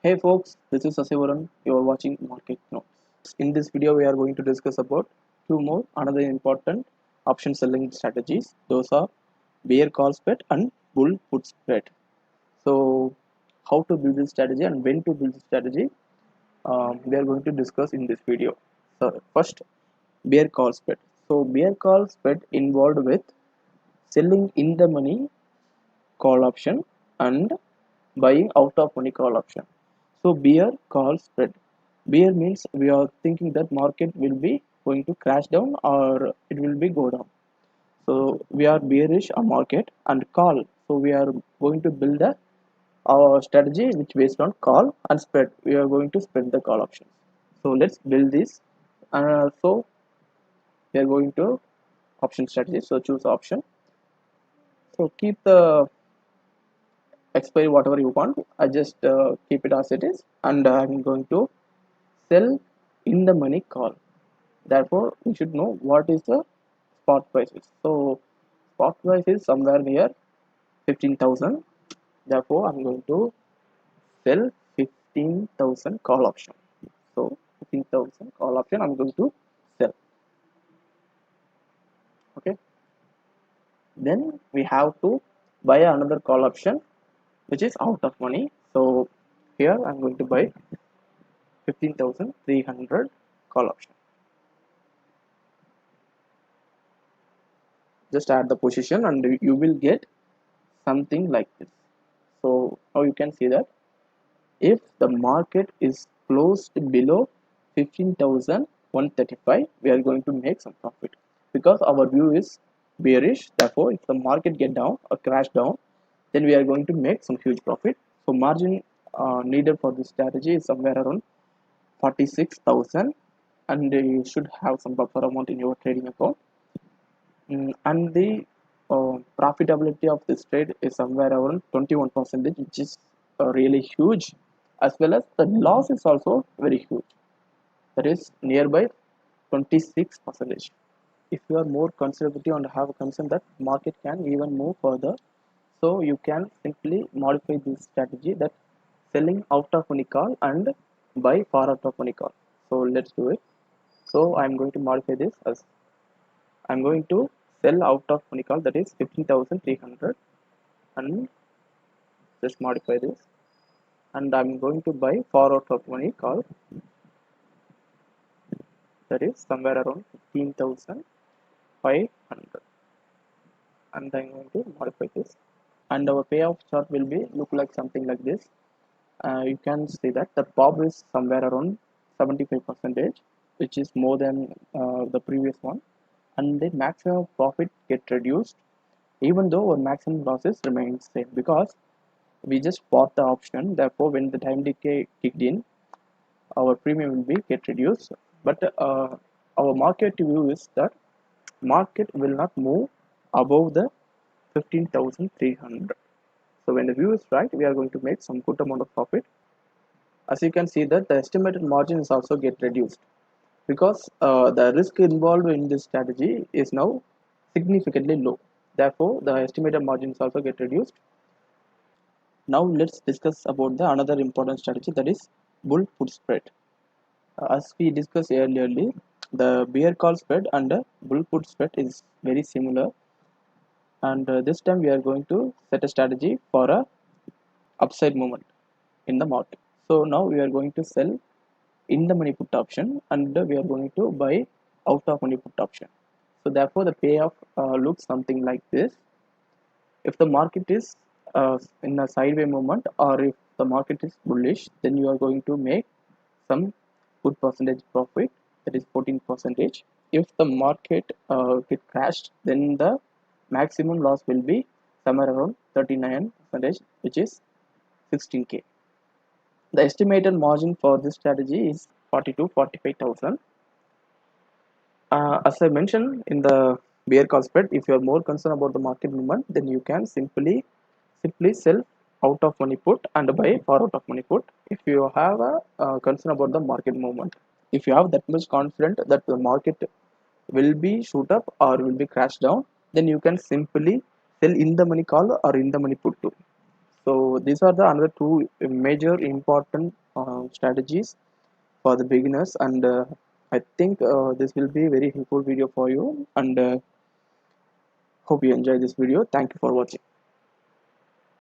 Hey folks, this is Sasivaran. You are watching Market Notes. In this video, we are going to discuss about two more another important option selling strategies. Those are bear call spread and bull put spread. So, how to build this strategy and when to build this strategy, we are going to discuss in this video. So, first, bear call spread. So, bear call spread involved with selling in the money call option and buying out of money call option. So bear call spread. Bear means we are thinking that market will be going to crash down or it will be go down. So we are bearish on market and call. So we are going to build a our strategy which based on call and spread. We are going to spread the call options. So let's build this. So we are going to option strategy. So choose option. So keep the expiry whatever you want. I just keep it as it is, and I'm going to sell in the money call. Therefore we should know what is the spot prices. So spot price is somewhere near 15,000. Therefore I'm going to sell 15,000 call option. So 15,000 call option I'm going to sell. Okay, then we have to buy another call option which is out of money. So here I'm going to buy 15,300 call option. Just add the position and you will get something like this. So now you can see that if the market is closed below 15,135, we are going to make some profit because our view is bearish. Therefore if the market get down or crash down, then we are going to make some huge profit. So margin needed for this strategy is somewhere around 46,000, and you should have some buffer amount in your trading account. And the profitability of this trade is somewhere around 21%, which is really huge, as well as the loss is also very huge, that is nearby 26%. If you are more conservative and have a concern that market can even move further, so you can simply modify this strategy, that selling out of money call and buy far out of money call. So let's do it. So I'm going to modify this as I'm going to sell out of money call, that is 15,300, and just modify this, and I'm going to buy far out of money call, that is somewhere around 15,500, and I'm going to modify this, and our payoff chart will be look like something like this. You can see that the pop is somewhere around 75%, which is more than the previous one, and the maximum profit get reduced even though our maximum losses remain same because we just bought the option. Therefore when the time decay kicked in, our premium will be get reduced. But our market view is that market will not move above the 15,300. So when the view is right, we are going to make some good amount of profit. As you can see that the estimated margin is also get reduced because the risk involved in this strategy is now significantly low. Therefore the estimated margins also get reduced. Now let's discuss about the another important strategy, that is bull put spread. As we discussed earlier, the bear call spread and the bull put spread is very similar, and this time we are going to set a strategy for a upside movement in the market. So now we are going to sell in the money put option and we are going to buy out of money put option. So therefore the payoff looks something like this. If the market is in a sideways movement, or if the market is bullish, then you are going to make some good percentage profit, that is 14%. If the market get crashed, then the maximum loss will be somewhere around 39%, which is 16k. The estimated margin for this strategy is 40 to 45,000. As I mentioned in the bear call spread, if you are more concerned about the market movement, then you can simply sell out of money put and buy for out of money put. If you have a concern about the market movement, if you have that much confident that the market will be shoot up or will be crash down, then you can simply sell in the money call or in the money put too. So these are the another two major important strategies for the beginners, and I think this will be a very helpful video for you, and hope you enjoy this video. Thank you for watching.